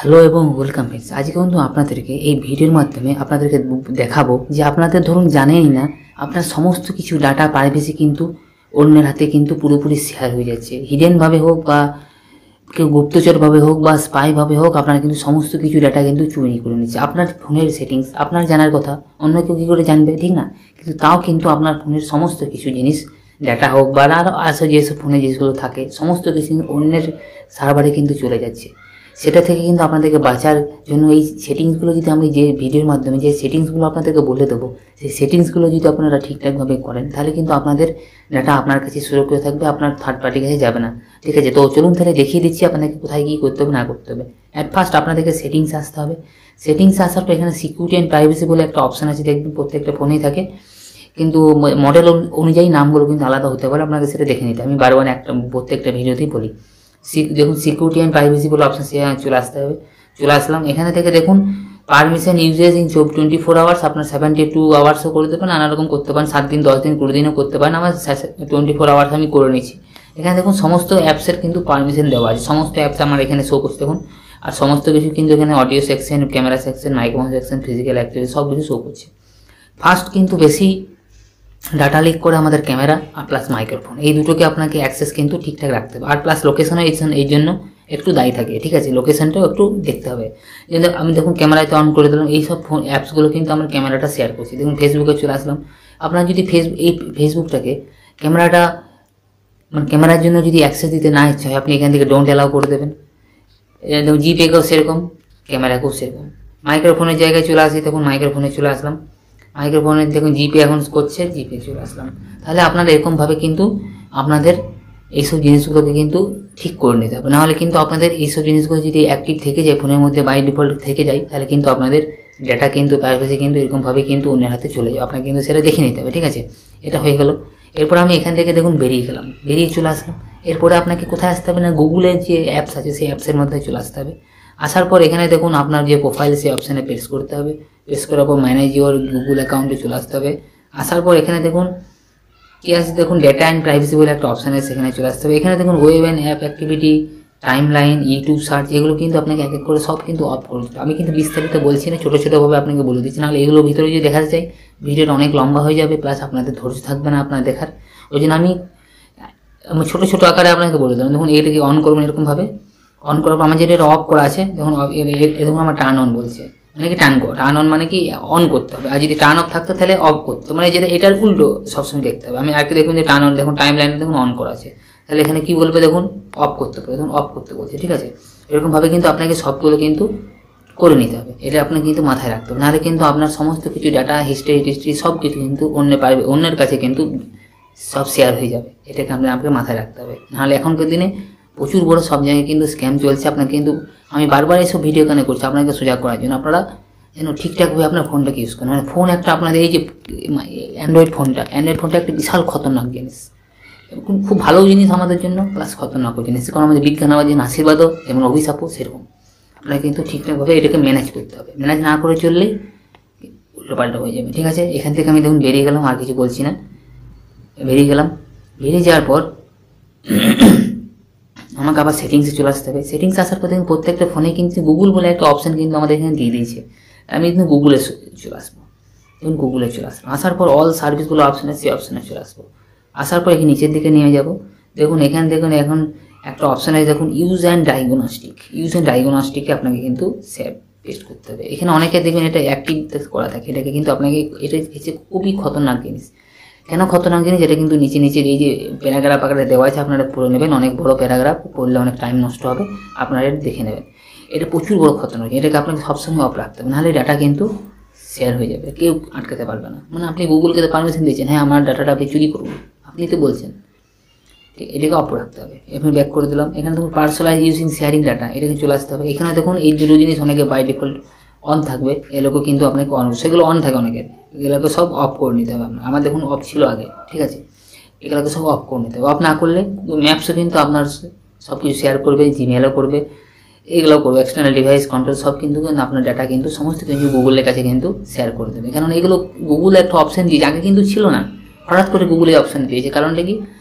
Hello এবং welcome friends. আজকে কিন্তু আপনাদেরকে এই ভিডিওর মাধ্যমে আপনাদেরকে দেখাবো যে আপনাদের ধরুন জানেনই না আপনার সমস্ত কিছু ডাটা প্রাইভেসি কিন্তু অন্যের হাতে কিন্তু পুরোপুরি শেয়ার হয়ে যাচ্ছে। হিডেনভাবে হোক বা কেউ গুপ্তচরভাবে হোক বা স্পাইভাবে হোক আপনার কিন্তু সমস্ত কিছু ডাটা কিন্তু চুরি করে নিচ্ছে। আপনার ফোনের সেটিংস আপনার জানার কথা, অন্য কেউ কী করে জানবে, ঠিক না? কিন্তু তাও কিন্তু আপনার ফোনের সমস্ত কিছু জিনিস ডাটা হোক বা আরও আসে যেসব ফোনে যেগুলো থাকে সমস্ত কিছু অন্যের সার্ভারে কিন্তু চলে যাচ্ছে। সেটা থেকে কিন্তু আপনাদেরকে বাঁচার জন্য এই সেটিংসগুলো যদি আমি যে ভিডিওর মাধ্যমে যে সেটিংসগুলো আপনাদেরকে বলে দেবো, সেই সেটিংসগুলো যদি আপনারা ঠিকঠাকভাবে করেন তাহলে কিন্তু আপনাদের ডাটা আপনার কাছে সুরক্ষিত থাকবে, আপনার থার্ড পার্টির কাছে যাবে না। ঠিক আছে, তো চলুন তাহলে দেখিয়ে দিচ্ছি আপনাদেরকে কোথায় কী করতে হবে না করতে হবে। অ্যাট ফার্স্ট আপনাদেরকে সেটিংস আসতে হবে। সেটিংস আসার পর এখানে সিকিউরিটি অ্যান্ড প্রাইভেসি বলে একটা অপশান আছে, দেখবেন প্রত্যেকটা ফোনেই থাকে, কিন্তু মডেল অনুযায়ী নামগুলো কিন্তু আলাদা হতে পারে, আপনাকে সেটা দেখে নিতে। আমি বারবার প্রত্যেকটা ভিডিওতেই বলি। দেখুন সিকিউরিটি অ্যান্ড প্রাইভেসি বলে অপশান চলে আসতে হবে। চলে আসলাম, এখানে থেকে দেখুন পারমিশন ইউজেস ইন 24 আওয়ার্স, আপনার 72 আওয়ার্সও করে দেবেন, নানা রকম করতে পারেন, 7 দিন 10 দিন 20 দিনও করতে পারেন। আমার 24 আওয়ার্স আমি করে নিচ্ছি। এখানে দেখুন সমস্ত অ্যাপসের কিন্তু পারমিশন দেওয়া আছে, সমস্ত অ্যাপস আমার এখানে শো করছে দেখুন। আর সমস্ত কিছু কিন্তু এখানে audio section, camera section, microphone section, physical activity সব কিছু শো করছে। ফার্স্ট কিন্তু বেশি ডাটা লিক করে আমাদের ক্যামেরা আর প্লাস মাইক্রোফোন, এই দুটোকে আপনাকে অ্যাক্সেস কিন্তু ঠিকঠাক রাখতে হবে। আর প্লাস লোকেশনও এই জন্য একটু দায়ী থাকে, ঠিক আছে, লোকেশনটাও একটু দেখতে হবে। যেমন আমি দেখুন ক্যামেরাতে অন করে দিলাম, এই সব ফোন অ্যাপসগুলো কিন্তু আমার ক্যামেরাটা শেয়ার করছি। দেখুন ফেসবুকে চলে আসলাম, আপনার যদি এই ফেসবুকটাকে ক্যামেরাটা মানে ক্যামেরার জন্য যদি অ্যাক্সেস দিতে না ইচ্ছা হয়, আপনি এখান থেকে ডোন্ট অ্যালাউ করে দেবেন। দেখুন জিপেকেও সেরকম, ক্যামেরাকেও সেরকম। মাইক্রোফোনের জায়গায় চলে আসি, তখন মাইক্রোফোনে চলে আসলাম, মাইক্রোফোনের দেখুন জিপে এখন করছে, জিপে চলে আসলাম। তাহলে আপনারা এরকমভাবে কিন্তু আপনাদের এইসব জিনিসগুলোকে কিন্তু ঠিক করে নিতে হবে, নাহলে কিন্তু আপনাদের এইসব জিনিসগুলো যদি অ্যাক্টিভ থেকে যায় ফোনের মধ্যে বাই ডিফল্ট থেকে যায়, তাহলে কিন্তু আপনাদের ডাটা কিন্তু প্রাইভেসি কিন্তু এরকমভাবে কিন্তু অন্যের হাতে চলে যায়। আপনাকে কিন্তু সেটা দেখে নিতে হবে, ঠিক আছে। এটা হয়ে গেল। এরপর আমি এখান থেকে দেখুন বেরিয়ে গেলাম, বেরিয়ে চলে আসলাম। এরপরে আপনাকে কোথায় আসতে হবে না, গুগলের যে অ্যাপস আছে সেই অ্যাপসের মধ্যে চলে আসতে হবে। আসার পর এখানে দেখুন আপনার যে প্রোফাইল সেই অপশানে প্রেস করতে হবে। প্রেস করার পর ম্যানেজ ইওর গুগল অ্যাকাউন্টে চলে আসতে হবে। আসার পর এখানে দেখুন কি আছে, দেখুন ডেটা অ্যান্ড প্রাইভেসি বলে একটা অপশান আছে, সেখানে চলে আসতে হবে। এখানে দেখুন web and app activity, time line, YouTube search, এগুলো কিন্তু আপনাকে এক এক করে সব কিন্তু অফ করতে হবে। আমি কিন্তু বিস্তারিত বলছি না, ছোটো ছোটোভাবে আপনাকে বলে দিচ্ছি, নাহলে এগুলো ভিতরে যদি দেখাতে চাই ভিডিওটা অনেক লম্বা হয়ে যাবে, প্লাস আপনাদের ধৈর্য থাকবে না আপনার দেখার। ওই জন্য আমি ছোটো ছোটো আকারে আপনাকে বলে দিলাম। দেখুন এটাকে অন করবেন এরকমভাবে, অন করার পর আমার যেটা অফ করা আছে দেখুন, দেখুন আমার টার্ন অন বলছে, মানে কি টার্ন অন মানে কি অন করতে হবে, আর যদি টার্ন অফ থাকতো তাহলে অফ করতে, মানে যেটা এটার উল্টো সবসময় দেখতে হবে। আমি আগে দেখুন যে টার্ন অন, দেখুন টাইম লাইনে দেখুন অন করা আছে, তাহলে এখানে কি বলবে দেখুন অফ করতে হবে, দেখুন অফ করতে বলছে, ঠিক আছে। এরকমভাবে কিন্তু আপনাকে সবগুলো কিন্তু করে নিতে হবে, এটা আপনাকে কিন্তু মাথায় রাখতে হবে, নাহলে কিন্তু আপনার সমস্ত কিছু ডাটা হিস্ট্রি সব কিছু কিন্তু অন্যের কাছে কিন্তু সব শেয়ার হয়ে যাবে। এটাকে আপনাকে মাথায় রাখতে হবে, নাহলে এখনকার দিনে প্রচুর বড় সব জায়গায় কিন্তু স্ক্যাম চলছে। আপনাকে কিন্তু আমি বারবার এইসব ভিডিও কেন করছি, আপনাকে সজাগ করার জন্য। আপনারা যেন ঠিকঠাকভাবে আপনার ফোনটাকে ইউজ করেন। মানে ফোন একটা আপনাদের এই যে অ্যান্ড্রয়েড ফোনটা একটা বিশাল খতরনাক জিনিস, খুব ভালো জিনিস আমাদের জন্য, প্লাস খতরনাকও জিনিস, কারণ আমাদের বিজ্ঞান আমাদের জন্য আশীর্বাদও যেমন অভিশাপও সেরকম। আপনাকে কিন্তু ঠিকঠাকভাবে এটাকে ম্যানেজ করতে হবে, ম্যানেজ না করে চললেই উল্টোপাল্টা হয়ে যাবে, ঠিক আছে। এখান থেকে আমি দেখুন বেরিয়ে গেলাম, আর কিছু বলছি না, বেরিয়ে গেলাম। বেরিয়ে যাওয়ার পর আমাকে আবার সেটিংসে চলে আসতে হবে। সেটিংস আসার পর দেখুন প্রত্যেকটা ফোনে কিন্তু গুগল বলে একটা অপশান কিন্তু আমাদের এখানে দিয়ে দিয়েছে। আমি কিন্তু গুগলে চলে আসবো, দেখুন গুগলে চলে আসবো। আসার পর অল সার্ভিসগুলো অপশান আছে, সেই অপশানে চলে আসবো। আসার পর এখানে নিচের দিকে নিয়ে যাব, দেখুন এখানে দেখুন এখন একটা অপশান আছে, দেখুন ইউজ অ্যান্ড ডায়াগনস্টিকে আপনাকে কিন্তু সেভ পেস্ট করতে হবে। এখানে অনেকে দেখবেন এটা অ্যাক্টিভ করা থাকে, এটাকে কিন্তু আপনাকে, এটা হচ্ছে খুবই খতরনাক জিনিস। কেন খতরনাক জিনিস, এটা কিন্তু নিচে এই যে প্যারাগ্রাফ আকারে দেওয়া আছে, আপনারা পড়ে নেবেন। অনেক বড় প্যারাগ্রাফ, পড়লে অনেক টাইম নষ্ট হবে, আপনারা এটা দেখে নেবেন। এটা প্রচুর বড় খতরনাক, এটাকে আপনাকে সবসময় অফ রাখতে হবে, নাহলে ডাটা কিন্তু শেয়ার হয়ে যাবে, কেউ আটকাতে পারবে না। মানে আপনি গুগলকে পারমিশন দিয়েছেন, হ্যাঁ আমার ডাটাটা আপনি চুরি করুন, আপনি তো বলছেন, ঠিক, এটাকে অফ রাখতে হবে। এখানে ব্যাক করে দিলাম, এখানে দেখুন পার্সোনালাইজ ইউজিং শেয়ারিং ডাটা, এটাকে চলে আসতে হবে। এখানে দেখুন এই দুটো জিনিস অনেকে বাই ডিফল্ট অন থাকবে, এগুলোকে কিন্তু আপনাকে অন, সেগুলো অন থাকে অনেকের, এগুলোকে সব অফ করে নিতে হবে আপনার। আমার দেখুন অফ ছিল আগে, ঠিক আছে, এগুলোকে সব অফ করে নিতে হবে। অফ না করলে ম্যাপসও কিন্তু আপনার সব কিছু শেয়ার করবে, জিমেলও করবে, এগুলো করবে, এক্সটার্নাল ডিভাইস কন্ট্রোল সব কিন্তু আপনার ডাটা কিন্তু সমস্ত কিছু গুগলের কাছে কিন্তু শেয়ার করে দেবে। কারণ এগুলো গুগল একটা অপশান দিয়েছে, আগে কিন্তু ছিল না, হঠাৎ করে গুগলে অপশান দিয়েছে। কারণটা কি,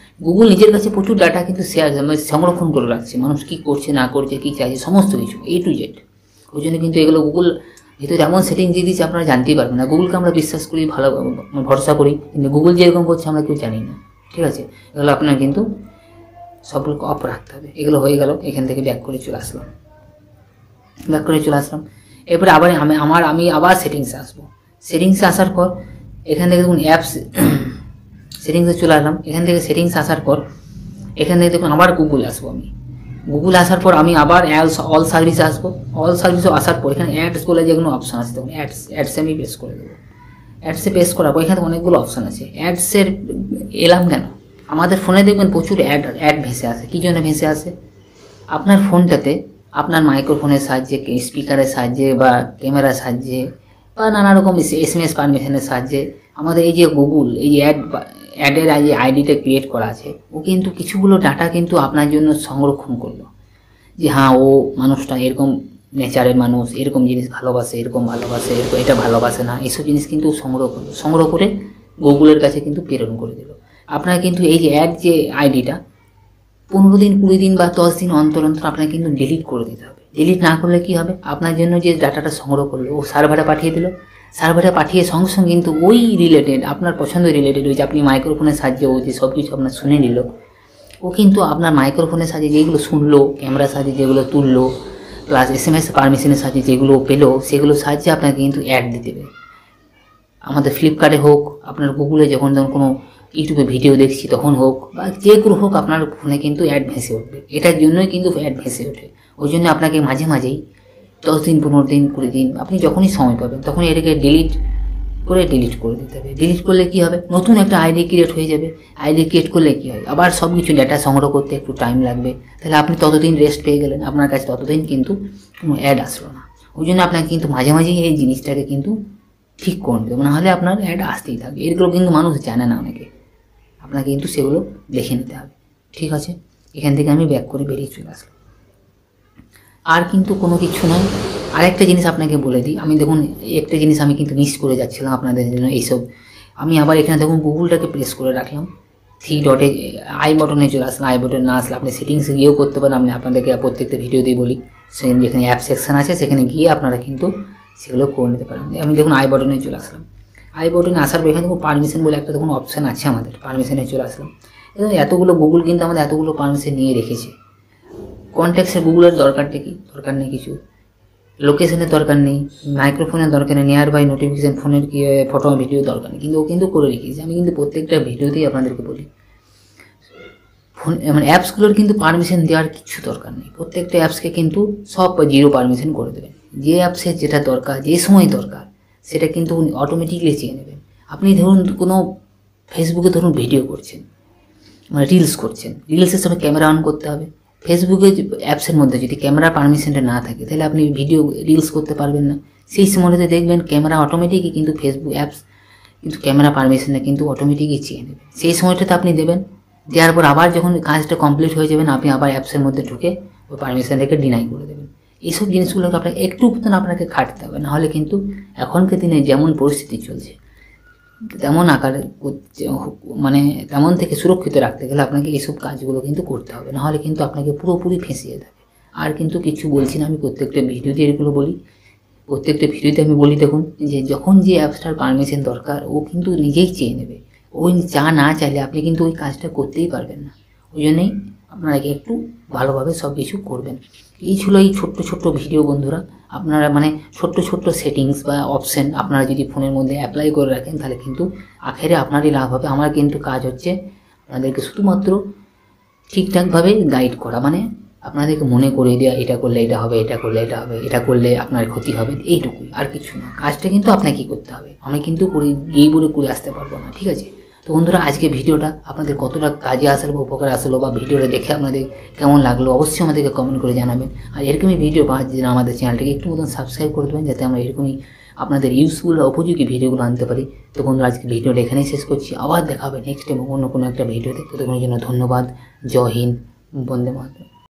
গুগল নিজের কাছে প্রচুর ডাটা কিন্তু শেয়ার সংরক্ষণ করে রাখছে, মানুষ কী করছে না করছে, কী চাইছে সমস্ত কিছু A to Z। ওই জন্য কিন্তু এগুলো গুগল ভিতরে এমন সেটিং দিয়ে দিচ্ছে আপনারা জানতেই পারবেন না। গুগলকে আমরা বিশ্বাস করি, ভালো ভরসা করি, কিন্তু গুগল যেরকম করছে আমরা কেউ জানি না, ঠিক আছে। এগুলো আপনার কিন্তু সবগুলোকে অফ রাখতে হবে। এগুলো হয়ে গেল, এখান থেকে ব্যাক করে চলে আসলাম। এরপরে আবার আমি আবার সেটিংসে আসবো। সেটিংসে আসার পর এখান থেকে দেখুন অ্যাপস সেটিংসে চলে আসলাম। এখান থেকে সেটিংস আসার পর এখান থেকে দেখুন আবার গুগল আসবো। আমি গুগল আসার পর আমি আবার অল সার্ভিসে আসবো। অল সার্ভিসে আসার পর এখানে অ্যাডস বলে যেগুলো অপশান আছে, দেখুন অ্যাডসে আমি প্রেস করে দেবো। অ্যাডসে প্রেস করার পর এখানে অনেকগুলো অপশান আছে। অ্যাডসের এলাম কেন, আমাদের ফোনে দেখবেন প্রচুর অ্যাড ভেসে আসে। কী জন্য ভেসে আসে? আপনার ফোনটাতে আপনার মাইক্রোফোনের সাহায্যে, স্পিকারের সাহায্যে বা ক্যামেরার সাহায্যে বা নানা রকম SMS পারমিশনের সাহায্যে আমাদের এই যে গুগল এই যে অ্যাডের যে আইডিটা ক্রিয়েট করা আছে, ও কিন্তু কিছুগুলো ডাটা কিন্তু আপনার জন্য সংরক্ষণ করলো, যে হ্যাঁ ও মানুষটা এরকম নেচারের মানুষ, এরকম জিনিস ভালোবাসে, এরকম এটা ভালোবাসে না, এসব জিনিস কিন্তু সংগ্রহ করে গুগলের কাছে কিন্তু প্রেরণ করে দিল। আপনার কিন্তু এই যে অ্যাড যে আইডিটা 15 দিন 20 দিন বা 10 দিন অন্তর আপনাকে কিন্তু ডিলিট করে দিতে হবে। ডিলিট না করলে কি হবে, আপনার জন্য যে ডাটাটা সংগ্রহ করলো ও সার্ভারে পাঠিয়ে দিল। সার্ভারে পাঠিয়ে সঙ্গে সঙ্গে কিন্তু ওই রিলেটেড, আপনার পছন্দ রিলেটেড, ওই যে আপনি মাইক্রোফোনের সাহায্যে ও যে সব কিছু আপনার শুনে নিল, ও কিন্তু আপনার মাইক্রোফোনের সাহায্যে যেগুলো শুনলো, ক্যামেরার সাহায্যে যেগুলো তুললো, প্লাস SMS পারমিশনের সাহায্যে যেগুলো পেলো, সেগুলোর সাহায্যে আপনাকে কিন্তু অ্যাড দিতে হবে। আমাদের ফ্লিপকার্টে হোক, আপনার গুগলে যখন কোনো ইউটিউবে ভিডিও দেখছি তখন হোক, বা যে কোনো হোক, আপনার ফোনে কিন্তু অ্যাড ভেসে উঠবে। এটার জন্যই কিন্তু অ্যাড ভেসে ওঠে। ওই জন্য আপনাকে মাঝে মাঝেই 10 দিন 15 দিন 20 দিন আপনি যখনই সময় পাবেন তখনই এটাকে ডিলিট করে দিতে হবে। ডিলিট করলে কি হবে, নতুন একটা আইডি ক্রিয়েট হয়ে যাবে। আইডি ক্রিয়েট করলে কি হয়, আবার সব কিছু ডেটা সংগ্রহ করতে একটু টাইম লাগবে। তাহলে আপনি ততদিন রেস্ট পেয়ে গেলেন, আপনার কাছে ততদিন কিন্তু কোনো অ্যাড আসলো না। ওই জন্য আপনাকে কিন্তু মাঝে মাঝেই এই জিনিসটাকে কিন্তু ঠিক করে দেবে, নাহলে আপনার অ্যাড আসতেই থাকবে। এগুলো কিন্তু মানুষ জানে না অনেকে, আপনাকে কিন্তু সেগুলো দেখে নিতে হবে, ঠিক আছে। এখান থেকে আমি ব্যাক করে বেরিয়ে চলে আসলাম। আর কিন্তু কোনো কিছু নয়। আরেকটা জিনিস আপনাকে বলে দিই, আমি দেখুন একটা জিনিস আমি কিন্তু মিস করে যাচ্ছিলাম আপনাদের জন্য এইসব। আমি আবার এখানে দেখুন গুগলটাকে প্রেস করে রাখলাম, 3 ডটে আই বটনে চলে আসলাম। আই বটন না আসলে আপনি সেটিংসে গিয়েও করতে পারেন। আমি আপনাদেরকে প্রত্যেকটা ভিডিও দিয়ে বলি, সেখানে যেখানে অ্যাপ সেকশন আছে সেখানে গিয়ে আপনারা কিন্তু সেগুলো করে নিতে পারেন। আমি দেখুন আই বটনে চলে আসলাম। আই বটনে আসার পর এখানে দেখুন পারমিশন বলে একটা দেখুন অপশান আছে, আমাদের পারমিশনে চলে আসলাম। এতগুলো গুগল কিন্তু আমাদের এতগুলো পারমিশন নিয়ে রেখেছে। কন্ট্যাক্টসে গুগলের দরকার নেই কিছু, লোকেশনের দরকার নেই, মাইক্রোফোনের দরকার নেই, নিয়ার বাই নোটিফিকেশান, ফোনের কি ফটো ভিডিও দরকার নেই, কিন্তু ও কিন্তু করে রেখেছে। আমি কিন্তু প্রত্যেকটা ভিডিওতেই আপনাদেরকে বলি, ফোন মানে অ্যাপসগুলোর কিন্তু পারমিশন দেওয়ার কিছু দরকার নেই। প্রত্যেকটা অ্যাপসকে কিন্তু সব 0 পারমিশন করে দেবেন। যে অ্যাপসের যেটা দরকার, যে সময় দরকার, সেটা কিন্তু অটোমেটিকলি চেয়ে নেবেন। আপনি ধরুন কোনো ফেসবুকে ধরুন ভিডিও করছেন, মানে রিলস করছেন, রিলসের সময় ক্যামেরা অন করতে হবে। ফেসবুকে অ্যাপসের মধ্যে যদি ক্যামেরা পারমিশনটা না থাকে তাহলে আপনি ভিডিও রিলস করতে পারবেন না। সেই সময়টাতে দেখবেন ক্যামেরা অটোমেটিকই কিন্তু ফেসবুক অ্যাপস কিন্তু ক্যামেরা পারমিশনটা কিন্তু অটোমেটিকই চেয়ে নেবে। সেই সময়টাতে আপনি দেবেন, দেওয়ার পর আবার যখন কাজটা কমপ্লিট হয়ে যাবেন আপনি আবার অ্যাপসের মধ্যে ঢুকে ওই পারমিশনটাকে ডিনাই করে দেবেন। এইসব জিনিসগুলোকে আপনাকে একটু আপনাকে খাটতে হবে, নাহলে কিন্তু এখনকার দিনে যেমন পরিস্থিতি চলছে তেমন আকারে মানে তেমন থেকে সুরক্ষিত রাখতে গেলে আপনাকে এইসব কাজগুলো কিন্তু করতে হবে, নাহলে কিন্তু আপনাকে পুরোপুরি ফেঁসিয়ে দেবে। আর কিন্তু কিছু বলছি না, আমি প্রত্যেকটা ভিডিওতে এগুলো বলি, প্রত্যেকটা ভিডিওতে আমি বলি দেখুন যে যখন যে অ্যাপসটার পারমিশন দরকার ও কিন্তু নিজেই চেয়ে নেবে। ওই না চাইলে আপনি কিন্তু ওই কাজটা করতেই পারবেন না। ওই জন্যই আপনারা একটু ভালোভাবে সব কিছু করবেন। এই ছিল এই ছোট্ট ভিডিও বন্ধুরা। আপনারা মানে ছোট্ট সেটিংস বা অপশান আপনারা যদি ফোনের মধ্যে অ্যাপ্লাই করে রাখেন তাহলে কিন্তু আখেরে আপনারই লাভ হবে। আমার কিন্তু কাজ হচ্ছে আপনাদেরকে শুধুমাত্র ঠিকঠাকভাবে গাইড করা, মানে আপনাদেরকে মনে করে দেওয়া এটা করলে এটা হবে, এটা করলে এটা হবে, এটা করলে আপনার ক্ষতি হবে, এইটুকুই, আর কিছু না। কাজটা কিন্তু আপনাকে করতে হবে, আমি কিন্তু করে আসতে পারবো না, ঠিক আছে। তো বন্ধুরা আজকে ভিডিওটা আপনাদের কতটা কাজে আসলো বা উপকার আসলো বা ভিডিওটা দেখে আপনাদের কেমন লাগলো অবশ্যই আমাদেরকে কমেন্ট করে জানাবেন। আর এরকমই ভিডিও পাওয়ার জন্য আমাদের চ্যানেলটাকে একটু মতন সাবস্ক্রাইব করে দেবেন, যাতে আমরা এরকমই আপনাদের ইউজফুল বা উপযোগী ভিডিওগুলো আনতে পারি। তো বন্ধুরা আজকে ভিডিওটা এখানেই শেষ করছি, আবার দেখা হবে নেক্সট টাইম অন্য কোনো একটা ভিডিওতে। ততক্ষণের জন্য ধন্যবাদ। জয় হিন্দ, বন্দে মাতরম।